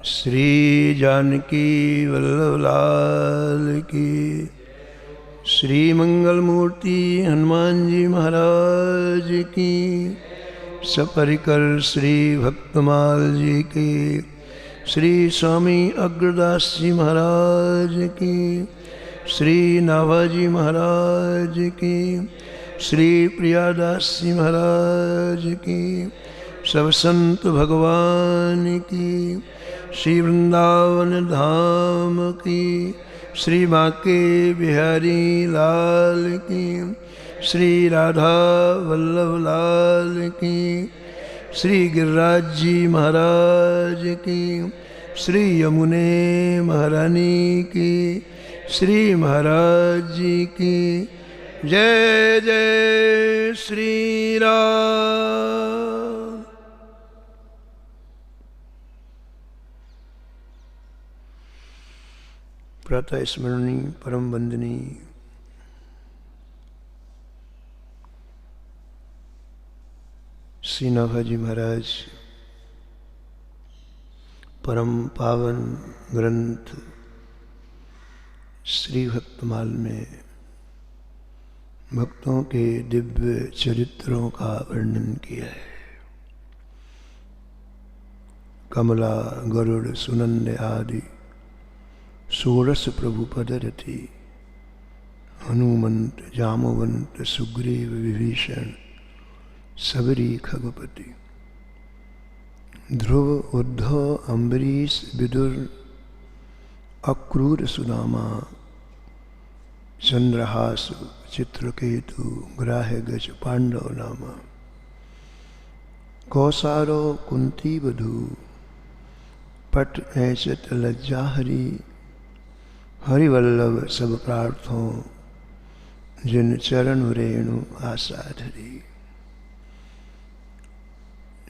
श्री जानकी वल्लभ लाल की। श्री मंगल मूर्ति हनुमान जी महाराज की। सपरिकर श्री भक्तमाल जी की। श्री स्वामी अग्रदास जी महाराज की। श्री नाभाजी महाराज की। श्री प्रियादास जी महाराज की। सब संत भगवान की। श्री वृंदावन धाम की। श्री बांके बिहारी लाल की। श्री राधा वल्लभ लाल की। श्री गिरिराज जी महाराज की। श्री यमुने महारानी की। श्री महाराज जी की। जय जय श्री राम। प्रातः स्मरणी परम वंदनी श्री नाभाजी महाराज परम पावन ग्रंथ श्री भक्तमाल में भक्तों के दिव्य चरित्रों का वर्णन किया है। कमला गरुड़ सुनंद आदि षोडश प्रभु पदरथी हनुमंत जामवंत सुग्रीव विभीषण सबरी खगपति ध्रुव उद्धव अम्बरीश विदुर अक्रूर सुदामा चंद्रहास चित्रकेतु ग्राह्यगज पांडव नामा कौसारो कुंती वधू पट ऐचत लज्जाहरी हरिवल्लभ सब प्रार्थों जिन चरण रेणु आसाधरी।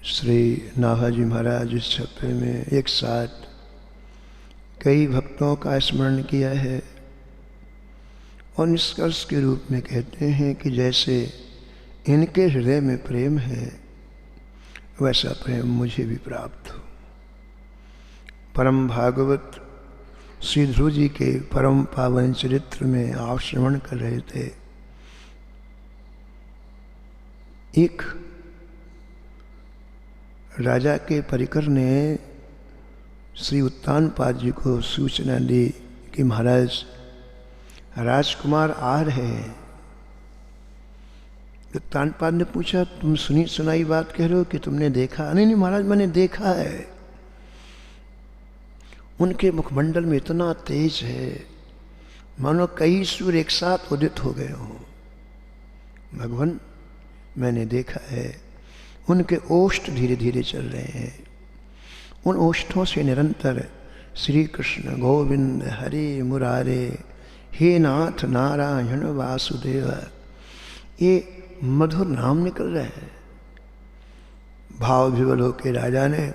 श्री नाभाजी महाराज इस छप्पे में एक साथ कई भक्तों का स्मरण किया है और निष्कर्ष के रूप में कहते हैं कि जैसे इनके हृदय में प्रेम है वैसा प्रेम मुझे भी प्राप्त हो। परम भागवत श्री ध्रुव जी के परम पावन चरित्र में आप श्रवण कर रहे थे। एक राजा के परिकर ने श्री उत्तानपाद जी को सूचना दी कि महाराज राजकुमार आ रहे हैं। उत्तानपाद ने पूछा तुम सुनी सुनाई बात कह रहे हो कि तुमने देखा? नहीं महाराज मैंने देखा है। उनके मुखमंडल में इतना तेज है मानो कई सूर्य एक साथ उदित हो गए हों। भगवान मैंने देखा है उनके ओष्ठ धीरे धीरे चल रहे हैं। उन ओष्ठों से निरंतर श्री कृष्ण गोविंद हरे मुरारे हे नाथ नारायण वासुदेव ये मधुर नाम निकल रहे हैं। भाव विवल होकर राजा ने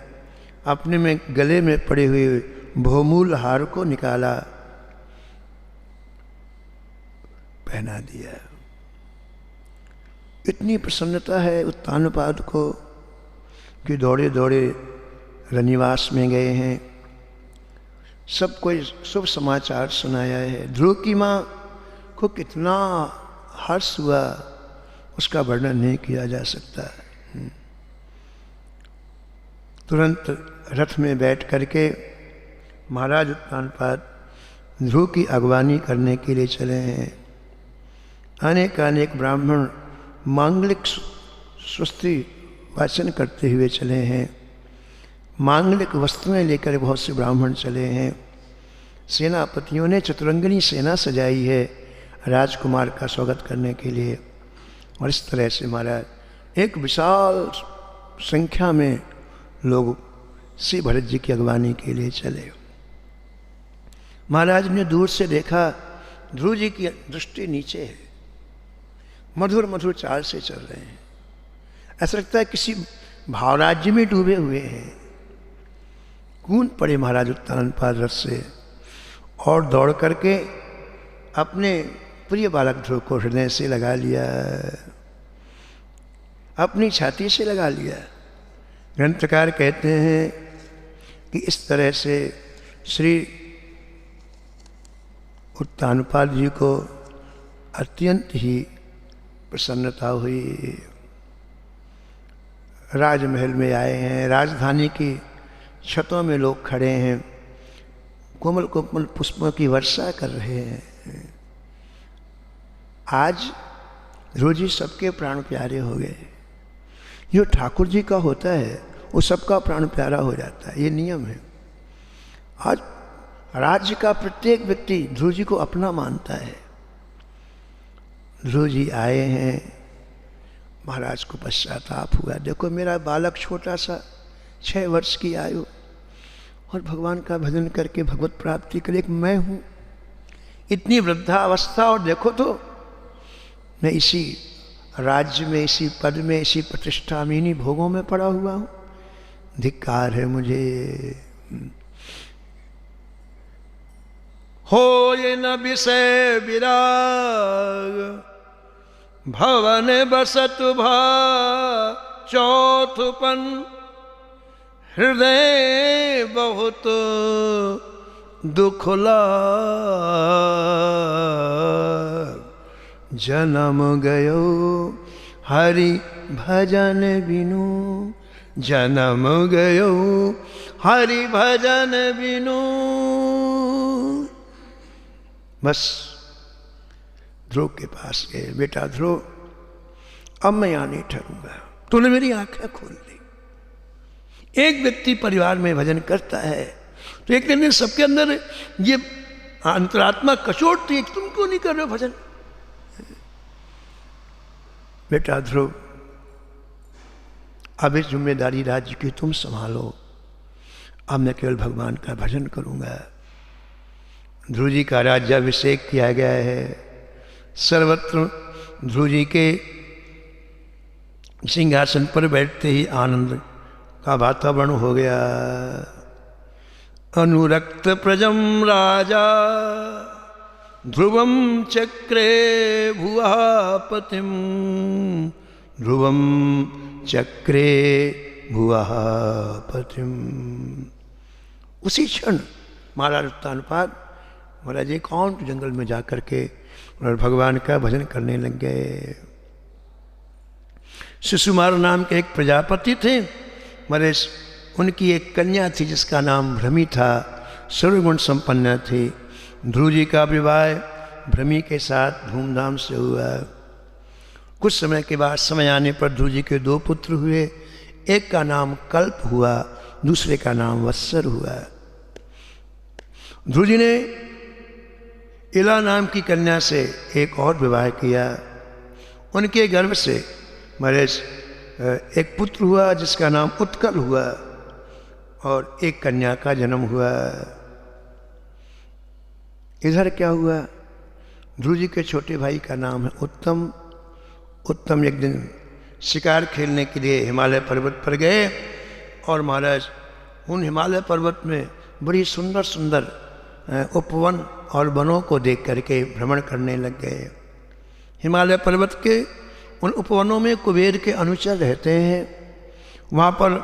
अपने में गले में पड़े हुए बहुमूल हार को निकाला, पहना दिया। इतनी प्रसन्नता है उत्तानपाद को कि दौड़े दौड़े रनिवास में गए हैं। सब कोई शुभ समाचार सुनाया है। ध्रुव की माँ को कितना हर्ष हुआ उसका वर्णन नहीं किया जा सकता। तुरंत रथ में बैठ करके महाराज उत्तानपाद ध्रुव की अगवानी करने के लिए चले हैं। अनेक अनेक ब्राह्मण मांगलिक स्वस्ति वाचन करते हुए चले हैं। मांगलिक वस्तुएं लेकर बहुत से ब्राह्मण चले हैं। सेनापतियों ने चतुरंगिनी सेना सजाई है राजकुमार का स्वागत करने के लिए। और इस तरह से महाराज एक विशाल संख्या में लोग श्री भरत जी की अगवानी के लिए चले। महाराज ने दूर से देखा ध्रुव जी की दृष्टि नीचे है, मधुर मधुर चाल से चल रहे हैं। ऐसा लगता है किसी भावराज्य में डूबे हुए हैं। कूद पड़े महाराज उत्तानपाद रथ से और दौड़ करके अपने प्रिय बालक ध्रुव को हृदय से लगा लिया, अपनी छाती से लगा लिया। ग्रंथकार कहते हैं कि इस तरह से श्री उत्तानपाद जी को अत्यंत ही प्रसन्नता हुई। राजमहल में आए हैं, राजधानी की छतों में लोग खड़े हैं, कोमल कोमल पुष्पों की वर्षा कर रहे हैं। आज ध्रुव जी सबके प्राण प्यारे हो गए। जो ठाकुर जी का होता है वो सबका प्राण प्यारा हो जाता है, ये नियम है। आज राज्य का प्रत्येक व्यक्ति ध्रुव जी को अपना मानता है। ध्रुव जी आए हैं, महाराज को पश्चाताप हुआ, देखो मेरा बालक छोटा सा 6 वर्ष की आयु और भगवान का भजन करके भगवत प्राप्ति के लिए मैं हूँ, इतनी वृद्धावस्था, और देखो तो मैं इसी राज्य में, इसी पद में, इसी प्रतिष्ठा में, इन्हीं भोगों में पड़ा हुआ हूँ, धिक्कार है मुझे। हो ये न विषय विराग भवन बसत भा चौथपन, हृदय बहुत दुख लाग, जन्म गयो हरि भजन बिनु, जन्म गयो हरि भजन बिनु। बस ध्रुव के पास गए, बेटा ध्रुव अब मैं यहाँ नहीं ठहरूंगा, तूने मेरी आंखें खोल दी। एक व्यक्ति परिवार में भजन करता है तो एक दिन सबके अंदर ये अंतरात्मा कचोटती है, तुम क्यों नहीं कर रहे हो भजन। बेटा ध्रुव अब इस जिम्मेदारी राज्य की तुम संभालो, अब मैं केवल भगवान का भजन करूंगा। ध्रुव जी का राज्याभिषेक किया गया है, सर्वत्र ध्रुव जी के सिंहासन पर बैठते ही आनंद का वातावरण हो गया। अनुरक्त प्रजम राजा ध्रुवम चक्रे भुवः पतिम, ध्रुवम चक्रे भुवः पतिम। उसी क्षण महाराज उत्तानपाद महाराज एकांत जंगल में जाकर के और भगवान का भजन करने लग गए। शिशुमार नाम के एक प्रजापति थे, महाराज उनकी एक कन्या थी जिसका नाम भ्रमी था, सर्वगुण संपन्न थी। ध्रुव जी का विवाह भ्रमी के साथ धूमधाम से हुआ। कुछ समय के बाद समय आने पर ध्रुव जी के 2 पुत्र हुए, एक का नाम कल्प हुआ, दूसरे का नाम वत्सर हुआ। ध्रुव जी ने इला नाम की कन्या से एक और विवाह किया, उनके गर्भ से महाराज एक पुत्र हुआ जिसका नाम उत्कल हुआ और एक कन्या का जन्म हुआ। इधर क्या हुआ, ध्रुव जी के छोटे भाई का नाम है उत्तम। उत्तम एक दिन शिकार खेलने के लिए हिमालय पर्वत पर गए और महाराज उन हिमालय पर्वत में बड़ी सुंदर सुंदर उपवन और वनों को देख करके भ्रमण करने लग गए। हिमालय पर्वत के उन उपवनों में कुबेर के अनुचर रहते हैं। वहाँ पर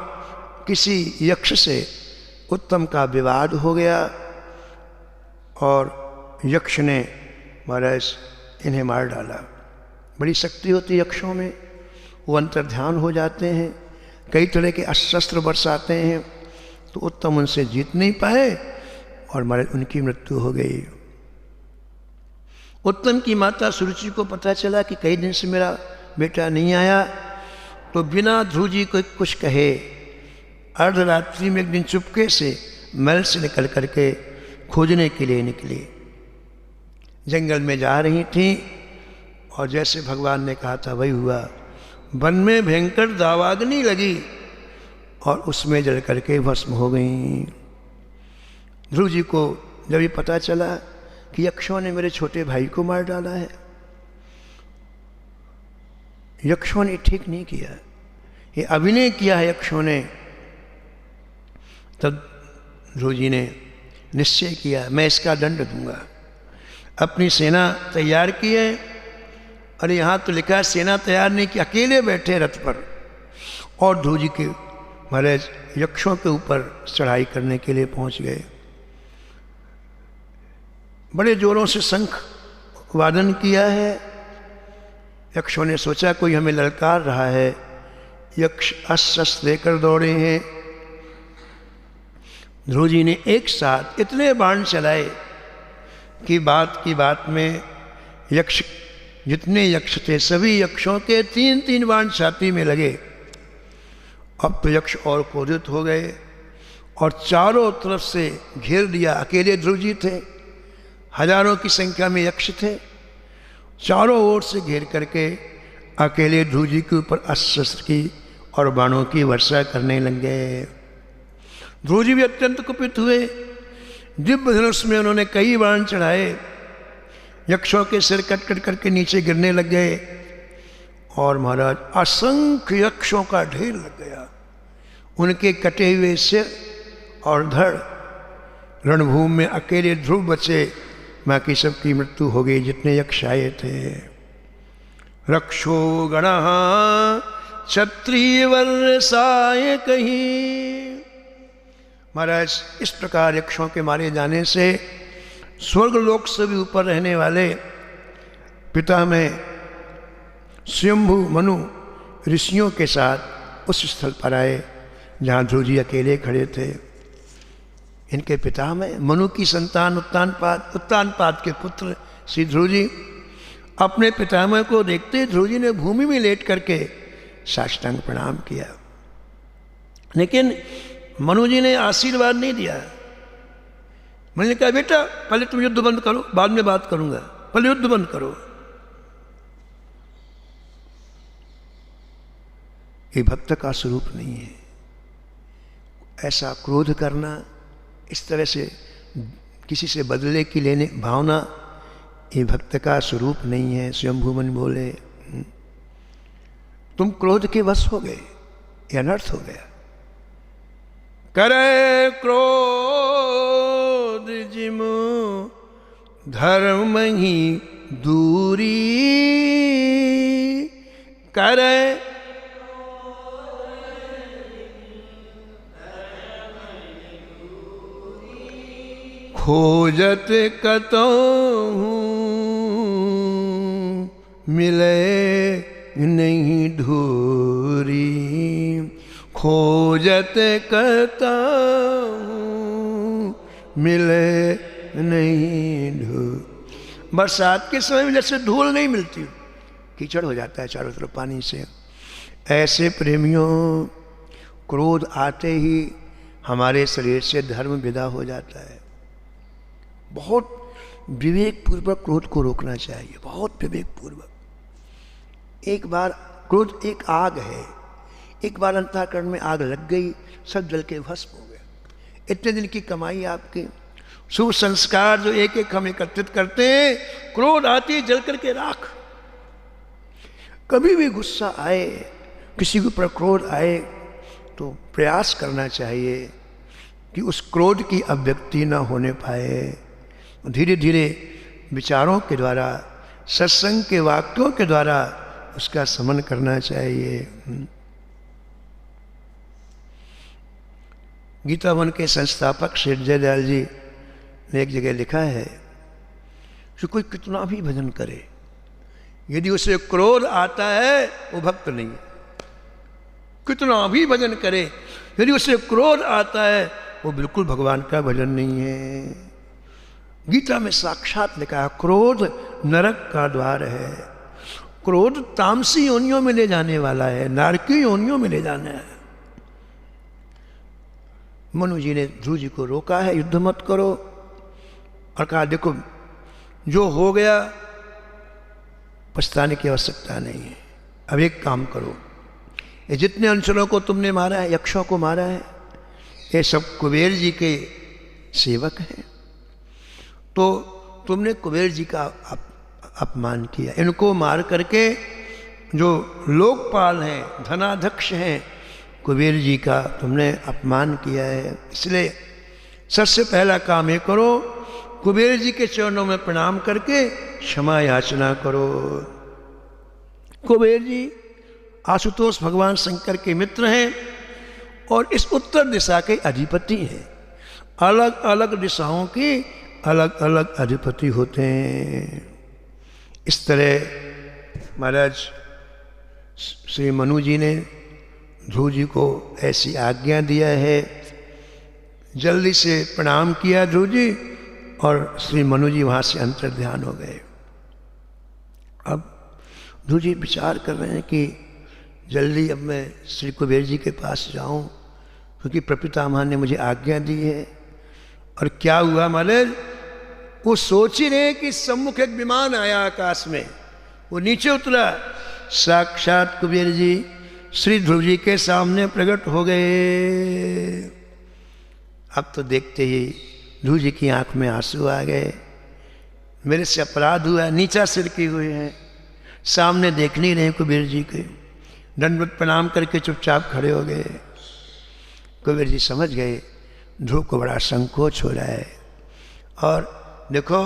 किसी यक्ष से उत्तम का विवाद हो गया और यक्ष ने महाराज इन्हें मार डाला। बड़ी शक्ति होती है यक्षों में, वो अंतर्ध्यान हो जाते हैं, कई तरह के अस्त्र बरसाते हैं, तो उत्तम उनसे जीत नहीं पाए और महाराज उनकी मृत्यु हो गई। उत्तम की माता सुरुचि को पता चला कि कई दिन से मेरा बेटा नहीं आया, तो बिना ध्रुव जी को कुछ कहे अर्धरात्रि में एक दिन चुपके से महल से निकल करके खोजने के लिए निकली। जंगल में जा रही थी और जैसे भगवान ने कहा था वही हुआ। वन में भयंकर दावाग्नि लगी और उसमें जल करके भस्म हो गई। ध्रुव जी को जब ये पता चला कि यक्षों ने मेरे छोटे भाई को मार डाला है, यक्षों ने ठीक नहीं किया, ये अभिनय किया है यक्षों ने, तब ध्रुव जी ने निश्चय किया मैं इसका दंड दूंगा। अपनी सेना तैयार की है, और यहाँ तो लिखा है सेना तैयार नहीं की, अकेले बैठे रथ पर और ध्रुव जी के महाराज यक्षों के ऊपर चढ़ाई करने के लिए पहुंच गए। बड़े जोरों से शंख वादन किया है। यक्षों ने सोचा कोई हमें ललकार रहा है। यक्ष अस्त्र लेकर दौड़े हैं। ध्रुव जी ने एक साथ इतने बाण चलाए कि बात की बात में यक्ष, जितने यक्ष थे सभी यक्षों के 3-3 बाण छाती में लगे। अब तो यक्ष और क्रोधित हो गए और चारों तरफ से घेर दिया। अकेले ध्रुव जी थे, हजारों की संख्या में यक्ष थे, चारों ओर से घेर करके अकेले ध्रुव जी के ऊपर अस्त्र की और बाणों की वर्षा करने लग गए। ध्रुव जी भी अत्यंत कुपित हुए। दिव्य धनुष में उन्होंने कई बाण चढ़ाए। यक्षों के सिर कट कट करके नीचे गिरने लग गए और महाराज असंख्य यक्षों का ढेर लग गया। उनके कटे हुए सिर और धड़, रणभूमि में अकेले ध्रुव बचे, बाकी सबकी मृत्यु हो गई जितने यक्ष आए थे। रक्षो गणः क्षत्रिय वर्षाय कहीं। महाराज इस प्रकार यक्षों के मारे जाने से स्वर्ग लोक से भी ऊपर रहने वाले पिता में स्वयंभू मनु ऋषियों के साथ उस स्थल पर आए जहाँ ध्रुव जी अकेले खड़े थे। इनके पिता में मनु की संतान उत्तानपाद के पुत्र श्री ध्रुव जी अपने पितामह को देखते ध्रुव जी ने भूमि में लेट करके साष्टांग प्रणाम किया। लेकिन मनु जी ने आशीर्वाद नहीं दिया। मैंने कहा बेटा पहले तुम युद्ध बंद करो, बाद में बात करूंगा, पहले युद्ध बंद करो। ये भक्त का स्वरूप नहीं है। ऐसा क्रोध करना, इस तरह से किसी से बदले की लेने भावना, ये भक्त का स्वरूप नहीं है। स्वयंभू मन बोले तुम क्रोध के वश हो गए, ये अनर्थ हो गया। करे क्रोध जिमु धर्म ही दूरी, करे खोजत कतहु मिले नहीं धूरी, खोजत कतहु मिले नहीं धूल। बरसात के समय में जैसे धूल नहीं मिलती, कीचड़ हो जाता है चारों तरफ पानी से। ऐसे प्रेमियों क्रोध आते ही हमारे शरीर से धर्म विदा हो जाता है। बहुत विवेक पूर्वक क्रोध को रोकना चाहिए, बहुत विवेक पूर्वक। एक बार क्रोध एक आग है, एक बार अंतःकरण में आग लग गई, सब जल के भस्म हो गए। इतने दिन की कमाई आपकी, शुभ संस्कार जो एक एक हम एकत्रित करते हैं, क्रोध आती जल करके राख। कभी भी गुस्सा आए, किसी के ऊपर क्रोध आए, तो प्रयास करना चाहिए कि उस क्रोध की अभिव्यक्ति न होने पाए। धीरे धीरे विचारों के द्वारा, सत्संग के वाक्यों के द्वारा उसका शमन करना चाहिए। गीता वन के संस्थापक श्री जयदयाल जी ने एक जगह लिखा है कि कोई कितना भी भजन करे, यदि उसे क्रोध आता है वो भक्त नहीं है। कितना भी भजन करे, यदि उसे क्रोध आता है वो बिल्कुल भगवान का भजन नहीं है। गीता में साक्षात लिखा है क्रोध नरक का द्वार है। क्रोध तामसी योनियों में ले जाने वाला है, नारकी योनियों में ले जाना है। मनु जी ने ध्रुव जी को रोका है, युद्ध मत करो, और कहा देखो जो हो गया पछताने की आवश्यकता नहीं है। अब एक काम करो, ये जितने अंचलों को तुमने मारा है, यक्षों को मारा है, ये सब कुबेर जी के सेवक हैं, तो तुमने कुबेर जी का अपमान किया। इनको मार करके जो लोकपाल हैं, धनाध्यक्ष हैं, कुबेर जी का तुमने अपमान किया है। इसलिए सबसे पहला काम ये करो, कुबेर जी के चरणों में प्रणाम करके क्षमा याचना करो। कुबेर जी आशुतोष भगवान शंकर के मित्र हैं और इस उत्तर दिशा के अधिपति हैं। अलग अलग दिशाओं के अलग अलग अधिपति होते हैं। इस तरह महाराज श्री मनु जी ने ध्रुव जी को ऐसी आज्ञा दिया है। जल्दी से प्रणाम किया ध्रुव जी और श्री मनु जी वहाँ से अंतर्ध्यान हो गए। अब ध्रुव जी विचार कर रहे हैं कि जल्दी अब मैं श्री कुबेर जी के पास जाऊं, क्योंकि प्रपितामह ने मुझे आज्ञा दी है। और क्या हुआ महाराज, वो सोच ही रहे कि सम्मुख एक विमान आया आकाश में, वो नीचे उतरा, साक्षात कुबेर जी श्री ध्रुव जी के सामने प्रकट हो गए। अब तो देखते ही ध्रुव जी की आंख में आंसू आ गए। मेरे से अपराध हुआ, नीचा सिर किए हुए हैं, सामने देख नहीं रहे कुबेर जी के, दंडवत प्रणाम करके चुपचाप खड़े हो गए। कुबेर जी समझ गए ध्रुव को बड़ा संकोच हो रहा है। और देखो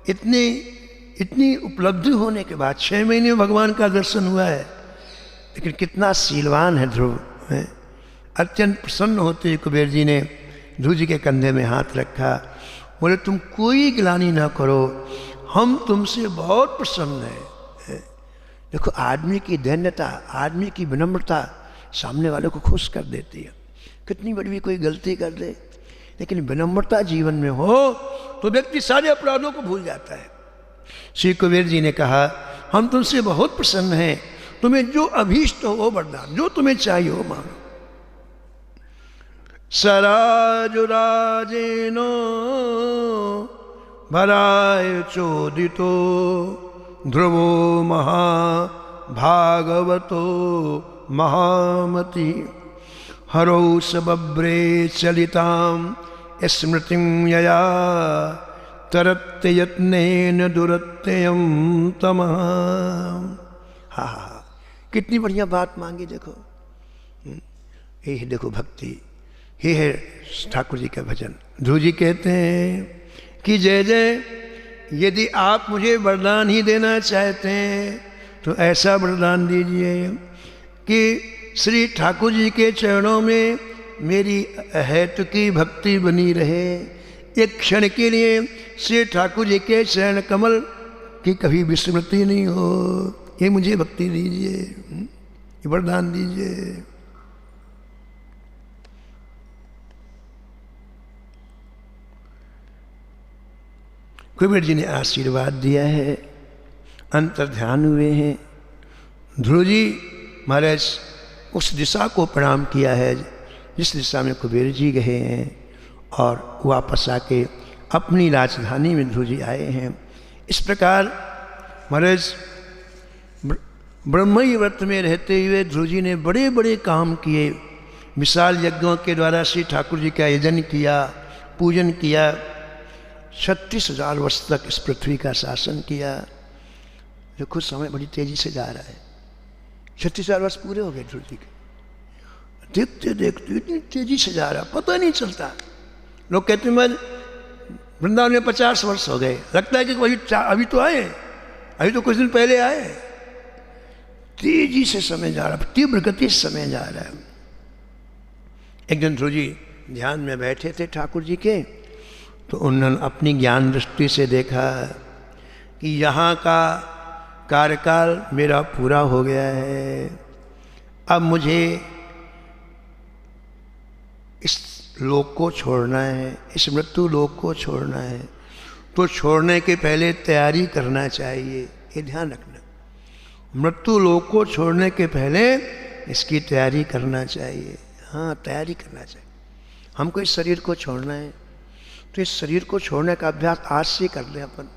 इतनी उपलब्धि होने के बाद 6 महीने में भगवान का दर्शन हुआ है, लेकिन कितना शीलवान है ध्रुव है। अत्यंत प्रसन्न होते कुबेर जी ने ध्रुव जी के कंधे में हाथ रखा, बोले तुम कोई गिलानी ना करो, हम तुमसे बहुत प्रसन्न हैं। देखो आदमी की दैन्यता, आदमी की विनम्रता सामने वाले को खुश कर देती है। कितनी बड़ी भी कोई गलती कर दे, लेकिन विनम्रता जीवन में हो तो व्यक्ति सारे अपराधों को भूल जाता है। श्री कुबेर जी ने कहा हम तुमसे बहुत प्रसन्न हैं, तुम्हें जो अभीष्ट हो वो वरदान, जो तुम्हें चाहिए हो मांगो। सराजुराजेनो भराय चोदितो ध्रुवो महाभागवतो महामति हरौ सबब्रे चलिताम स्मृतिं यया तरत्ते यत्नेन दुरत्ययं तमः। हाँ, कितनी बढ़िया बात मांगी। देखो ये देखो भक्ति, ये है ठाकुर जी का भजन। ध्रुव जी कहते हैं कि जय जय, यदि आप मुझे वरदान ही देना चाहते हैं तो ऐसा वरदान दीजिए कि श्री ठाकुर जी के चरणों में मेरी अहेतु की भक्ति बनी रहे। एक क्षण के लिए श्री ठाकुर जी के चरण कमल की कभी विस्मृति नहीं हो, ये मुझे भक्ति दीजिए, ये वरदान दीजिए। कुबेर जी ने आशीर्वाद दिया है, अंतर्ध्यान हुए हैं। ध्रुव जी महाराज उस दिशा को प्रणाम किया है जिस दिशा में कुबेर जी गए हैं, और वापस आके अपनी राजधानी में ध्रुव जी आए हैं। इस प्रकार महाराज ब्रह्मई व्रत में रहते हुए ध्रुव जी ने बड़े बड़े काम किए। विशाल यज्ञों के द्वारा श्री ठाकुर जी का यजन किया, पूजन किया। 36,000 वर्ष तक इस पृथ्वी का शासन किया। देखो समय बड़ी तेजी से जा रहा है। 36,000 वर्ष पूरे हो गए ध्रुव जी के। देखते देखते इतनी तेजी से जा रहा, पता नहीं चलता। लोग कहते हैं वृंदावन में 50 वर्ष हो गए, लगता है कि वही अभी तो आए, अभी तो कुछ दिन पहले आए। तेजी से समय जा रहा, तीव्र गति से समय जा रहा है। एक दिन ध्रुव जी ध्यान में बैठे थे ठाकुर जी के, तो उन्होंने अपनी ज्ञान दृष्टि से देखा कि यहाँ का कार्यकाल मेरा पूरा हो गया है, अब मुझे इस लोक को छोड़ना है, इस मृत्यु लोक को छोड़ना है। तो छोड़ने के पहले तैयारी करना चाहिए, ये ध्यान रखना। मृत्यु लोक को छोड़ने के पहले इसकी तैयारी करना चाहिए। हाँ, तैयारी करना चाहिए। हमको इस शरीर को छोड़ना है, तो इस शरीर को छोड़ने का अभ्यास आज से कर ले अपन।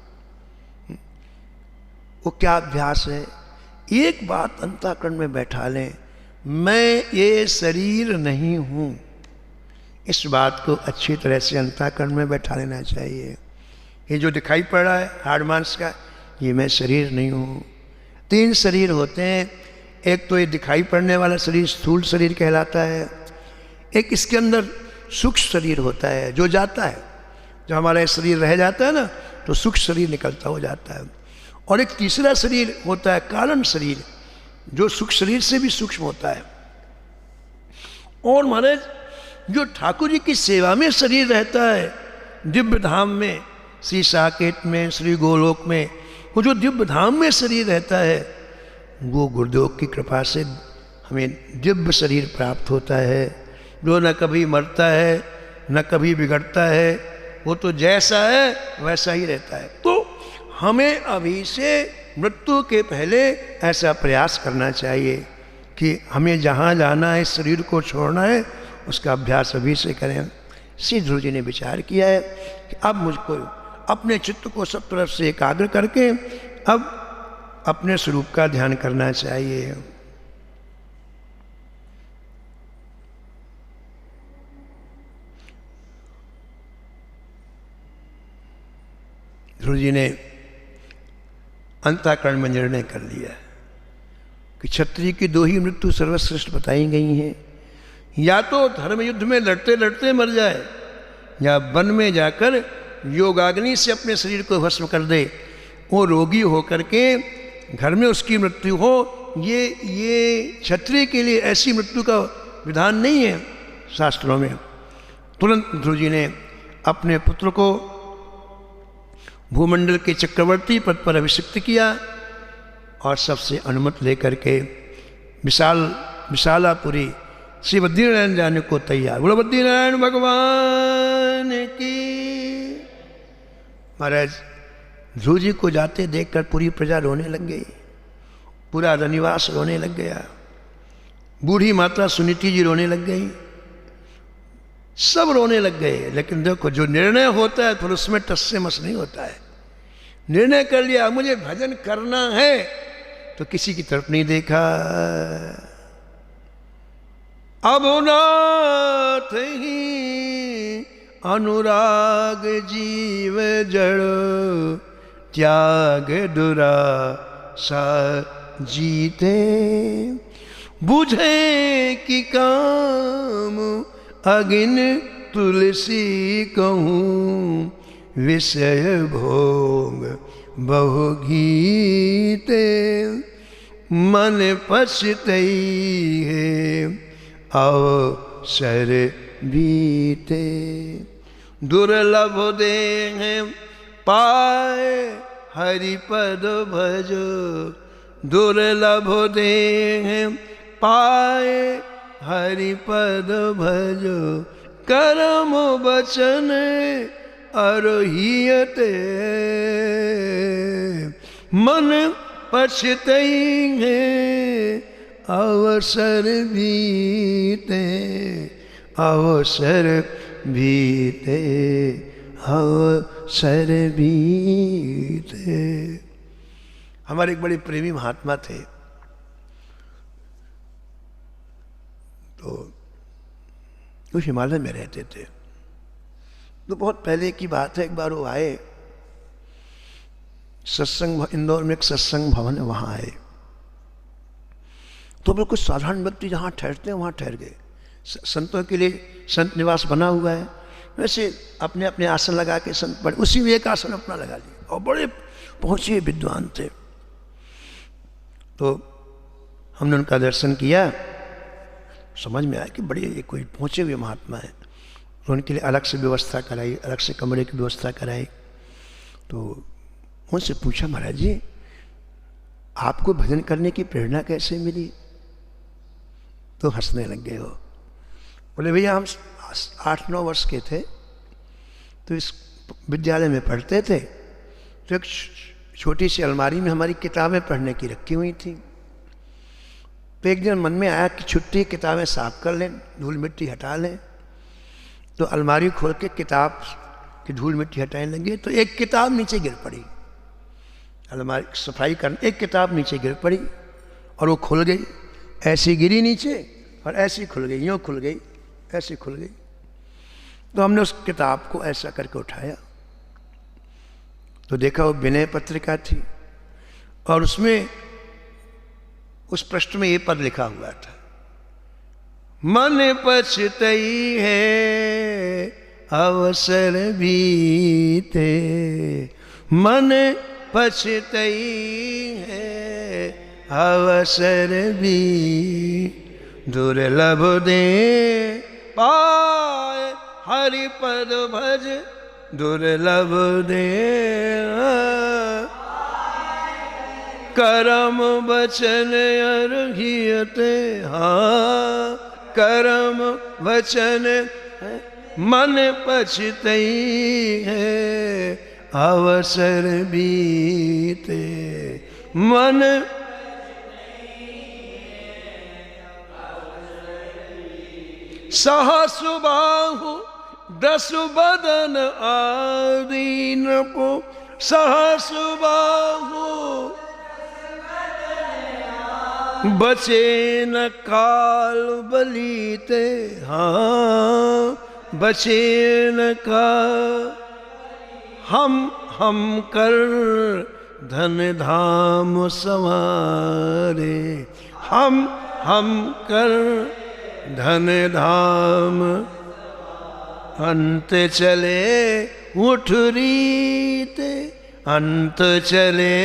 वो क्या अभ्यास है? एक बात अंतःकरण में बैठा लें, मैं ये शरीर नहीं हूँ। इस बात को अच्छी तरह से अंतःकरण में बैठा लेना चाहिए। ये जो दिखाई पड़ रहा है हाड़ मांस का, ये मैं शरीर नहीं हूँ। 3 शरीर होते हैं। एक तो ये दिखाई पड़ने वाला शरीर स्थूल शरीर कहलाता है। एक इसके अंदर सूक्ष्म शरीर होता है जो जाता है, जब हमारा शरीर रह जाता है ना तो सूक्ष्म शरीर निकलता हो जाता है। और एक तीसरा शरीर होता है कारण शरीर, जो सूक्ष्म शरीर से भी सूक्ष्म होता है। और महाराज जो ठाकुर जी की सेवा में शरीर रहता है, दिव्य धाम में, श्री साकेत में, श्री गोलोक में, वो जो दिव्य धाम में शरीर रहता है, वो गुरुदेव की कृपा से हमें दिव्य शरीर प्राप्त होता है, जो न कभी मरता है न कभी बिगड़ता है, वो तो जैसा है वैसा ही रहता है। तो हमें अभी से मृत्यु के पहले ऐसा प्रयास करना चाहिए कि हमें जहाँ जाना है, शरीर को छोड़ना है, उसका अभ्यास अभी से करें। श्री ध्रुव जी ने विचार किया है कि अब मुझको अपने चित्त को सब तरफ से एकाग्र करके अब अपने स्वरूप का ध्यान करना चाहिए। ध्रुव जी ने अंतःकरण में निर्णय कर लिया कि क्षत्रिय की दो ही मृत्यु सर्वश्रेष्ठ बताई गई हैं, या तो धर्म युद्ध में लड़ते लड़ते मर जाए, या वन में जाकर योगाग्नि से अपने शरीर को भस्म कर दे। वो रोगी होकर के घर में उसकी मृत्यु हो, ये क्षत्रिय के लिए ऐसी मृत्यु का विधान नहीं है शास्त्रों में। तुरंत ध्रुव जी ने अपने पुत्र को भूमंडल के चक्रवर्ती पद पर अभिषिक्त किया और सबसे अनुमति लेकर के विशालापुरी श्री बद्रीनारायण जाने को तैयार। बोलो बद्रीनारायण भगवान की। महाराज ध्रुव जी को जाते देखकर पूरी प्रजा रोने लग गई, पूरा रनिवास रोने लग गया, बूढ़ी माता सुनीति जी रोने लग गई, सब रोने लग गए। लेकिन देखो जो निर्णय होता है फिर उसमें टस से मस नहीं होता है। निर्णय कर लिया मुझे भजन करना है, तो किसी की तरफ नहीं देखा। अब नाथ ही अनुराग जीव जड़, त्याग दुरासा जीते, बुझे कि काम अगिन तुलसी कहूँ, विषय भोग बहु गीते, मन पछतई है अवसर बीते, दुर्लभ देह पाए हरिपद भजो, दुर्लभ देह पाए हरिपद भजो, कर्म वचन अरोहियते, मन पछतई है अवसर बीते, अवसर बीते, अवसर बीते। हमारे एक बड़े प्रेमी महात्मा थे, तो वो हिमालय में रहते थे। तो बहुत पहले की बात है, एक बार वो आए सत्संग, इंदौर में एक सत्संग भवन है, वहाँ आए। तो बिल्कुल साधारण व्यक्ति जहाँ ठहरते हैं वहाँ ठहर गए। संतों के लिए संत निवास बना हुआ है, वैसे अपने अपने आसन लगा के संत पड़े, उसी में एक आसन अपना लगा लिया, और बड़े पहुँचे विद्वान थे। तो हमने उनका दर्शन किया, समझ में आया कि बड़े ये कोई पहुँचे हुए महात्मा है। तो उनके लिए अलग से व्यवस्था कराई, अलग से कमरे की व्यवस्था कराई। तो उनसे पूछा, महाराज जी आपको भजन करने की प्रेरणा कैसे मिली? तो हंसने लग गए हो। बोले भैया हम 8-9 वर्ष के थे, तो इस विद्यालय में पढ़ते थे, तो एक छोटी सी अलमारी में हमारी किताबें पढ़ने की रखी हुई थी। तो एक दिन मन में आया कि छुट्टी किताबें साफ कर लें, धूल मिट्टी हटा लें। तो अलमारी खोल के किताब की धूल मिट्टी हटाने लगे, तो एक किताब नीचे गिर पड़ी। अलमारी सफाई करने एक किताब नीचे गिर पड़ी और वो खुल गई, ऐसी गिरी नीचे और ऐसी खुल गई, यूँ खुल गई, ऐसी खुल गई। तो हमने उस किताब को ऐसा करके उठाया, तो देखा वो विनय पत्रिका थी, और उसमें उस पृष्ठ में ये पद लिखा हुआ था, मन पछतई है अवसर बीते, मन पछतई है अवसर भी। दुर्लभ दे पाए हरि पद भज दुर्लभ दे करम वचन अर्घियते हाँ करम वचन मन पछतई है अवसर बीते मन सहसु बाहु दसु बदन आदीन को सहसु बाहु बचे न काल बलीते हाँ बचे न काल हम कर धन धाम संवारे हम कर धन धाम अंत चले उठ रीते अंत चले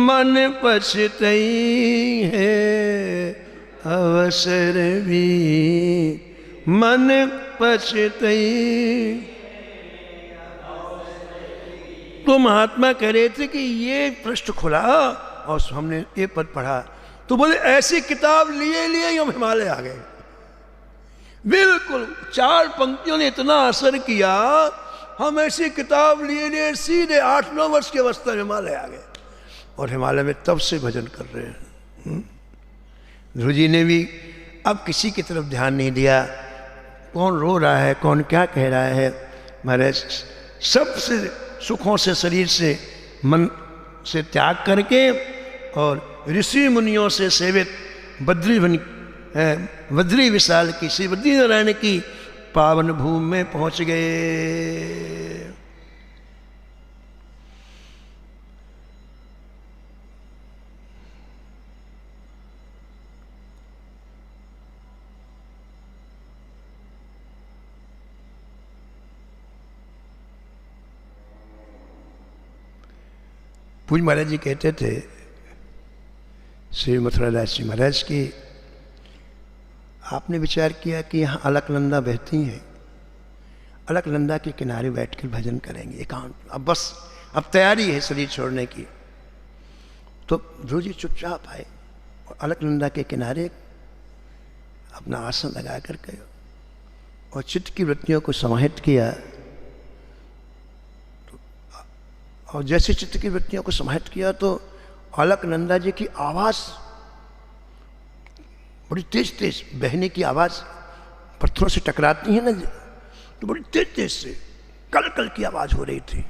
मन पछतई है अवसर भी मन पछतई। तो महात्मा कह रहे थे कि ये पृष्ठ खुला और हमने ये पद पढ़ा तो बोले ऐसी किताब लिए लिए हम हिमालय आ गए। बिल्कुल 4 पंक्तियों ने इतना असर किया, हम ऐसी किताब लिए लिए सीधे 8-9 वर्ष की अवस्था में हिमालय आ गए और हिमालय में तब से भजन कर रहे हैं। ध्रुव जी ने भी अब किसी की तरफ ध्यान नहीं दिया, कौन रो रहा है कौन क्या कह रहा है। महाराज सबसे सुखों से शरीर से मन से त्याग करके और ऋषि मुनियों से सेवित बद्री विशाल की श्री बद्री नारायण की पावन भूमि में पहुंच गए। पूज्य महाराज जी कहते थे श्री मथुरादास जी महाराज की आपने विचार किया कि यहाँ अलकनंदा बहती है, अलकनंदा के किनारे बैठ कर भजन करेंगे एकांत। अब बस अब तैयारी है शरीर छोड़ने की। तो ध्रुव जी चुपचाप आए और अलकनंदा के किनारे अपना आसन लगा कर गए और चित्त की वृत्तियों को समाहित किया। और जैसे चित्त की वृत्तियों को समाहित किया तो अलकनंदा जी की आवाज़ बड़ी तेज तेज बहने की आवाज़ पत्थरों से टकराती है ना, तो बड़ी तेज तेज से कल कल की आवाज़ हो रही थी।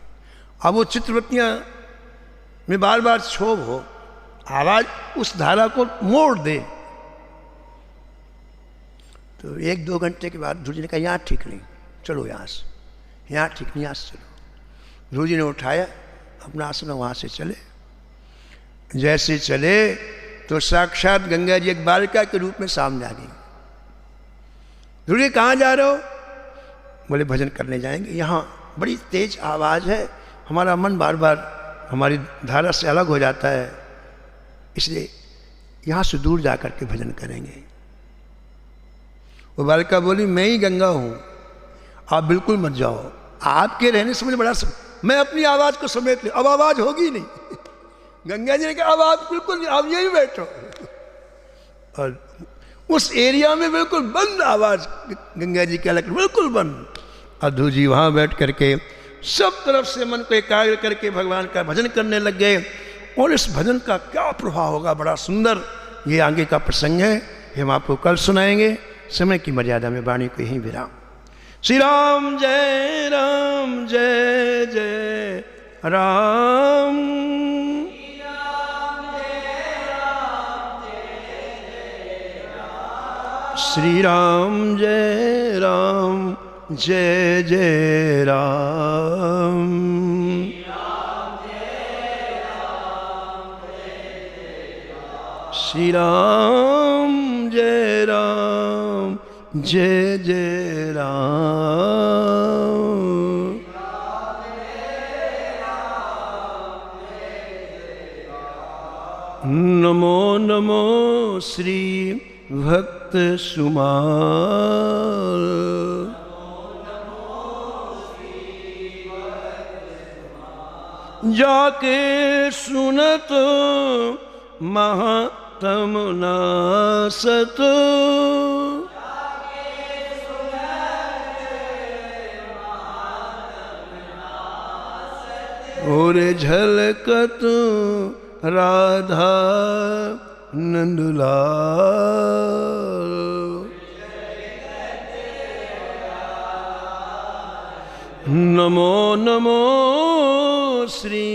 अब वो चित्रवृत्तियाँ में बार बार क्षोभ हो, आवाज़ उस धारा को मोड़ दे। तो 1-2 घंटे के बाद ध्रुव जी ने कहा यहाँ ठीक नहीं, चलो यहाँ से, यहाँ ठीक नहीं, यहाँ से चलो। ध्रुव जी ने उठाया अपना आसन, वहाँ से चले। जैसे चले तो साक्षात गंगा जी एक बालिका के रूप में सामने आ गई। ध्रुव जी कहाँ जा रहे हो? बोले भजन करने जाएंगे। यहाँ बड़ी तेज आवाज़ है, हमारा मन बार बार हमारी धारा से अलग हो जाता है, इसलिए यहाँ से दूर जा कर के भजन करेंगे। वो बालिका बोली मैं ही गंगा हूँ, आप बिल्कुल मत जाओ, आपके रहने से मुझे बड़ा मैं अपनी आवाज़ को समेट लूँ, अब आवाज़ होगी नहीं। गंगा जी ने कहा अब आप बिल्कुल नहीं, आप यही बैठो। और उस एरिया में बिल्कुल बंद आवाज़ गंगा जी के अलग बिल्कुल बंद। और ध्रुव जी वहाँ बैठ करके सब तरफ से मन को एकाग्र करके भगवान का भजन करने लग गए। और इस भजन का क्या प्रभाव होगा, बड़ा सुंदर ये आगे का प्रसंग है, हम आपको कल सुनाएंगे। समय की मर्यादा में वाणी को यहीं विराम। श्री राम जय राम जय जय राम। श्री राम जय राम जय जय राम। श्री राम जय राम जय जय राम। नमो नमो श्री भक्त सुमाल। जाके सुनत महात्म नासत, और झलकत राधा नंदलाल। नमो नमो श्री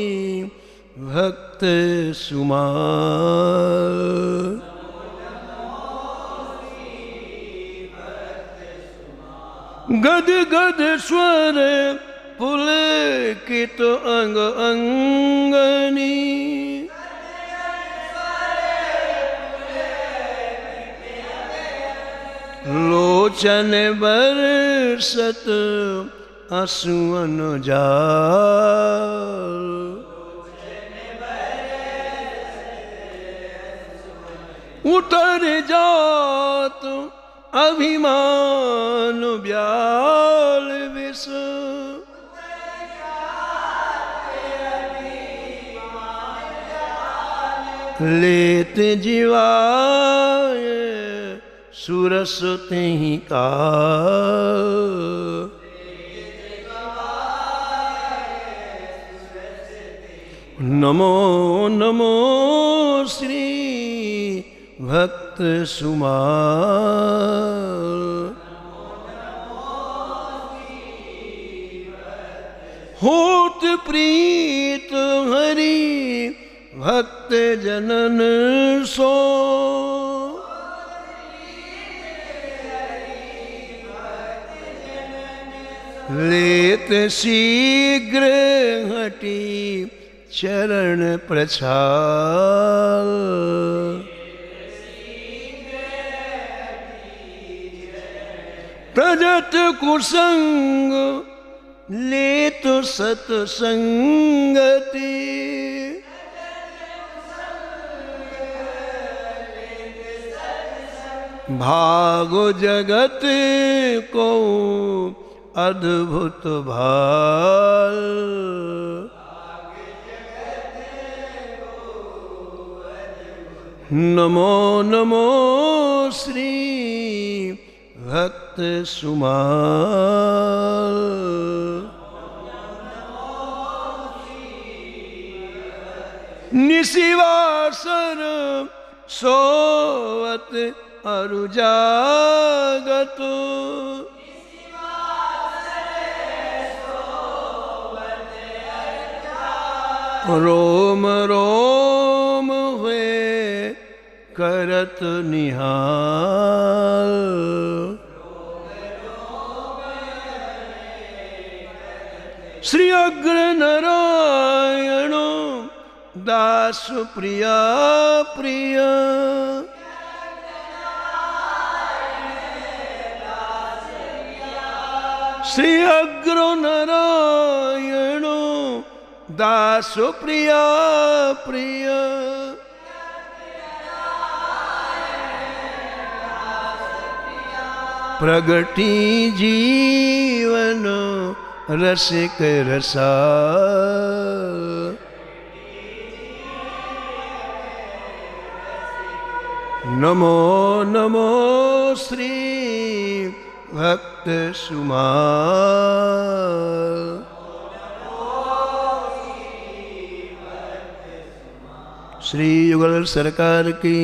भक्त सुमाल। गद गद स्वर पुलकित अंग अंगनी, लोचन बरसत आंसुअन जाल। उतर जात अभिमान ब्याल विष, लेत जीवाय सुरस तेहि काल। नमो नमो श्री भक्त सुमाल। होत प्रीत हरि भक्त जनन सो, लेत शीघ्र हटी चरण प्रछाल। प्रजत कुसंग लेत सतसंगति, भागो जगत को अद्भुत भाल। नमो नमो श्री भक्त सुमाल। निशिवासर सोवत अरु जागत, रोम रोम हुए करत निहाल। श्री अग्र नारायण दास प्रिया प्रिय, श्री अग्र नारायण दास प्रिया प्रिय। प्रगति जीवन रसिक रसा, नमो नमो श्री भक्त सुमाल। श्री युगल सरकार की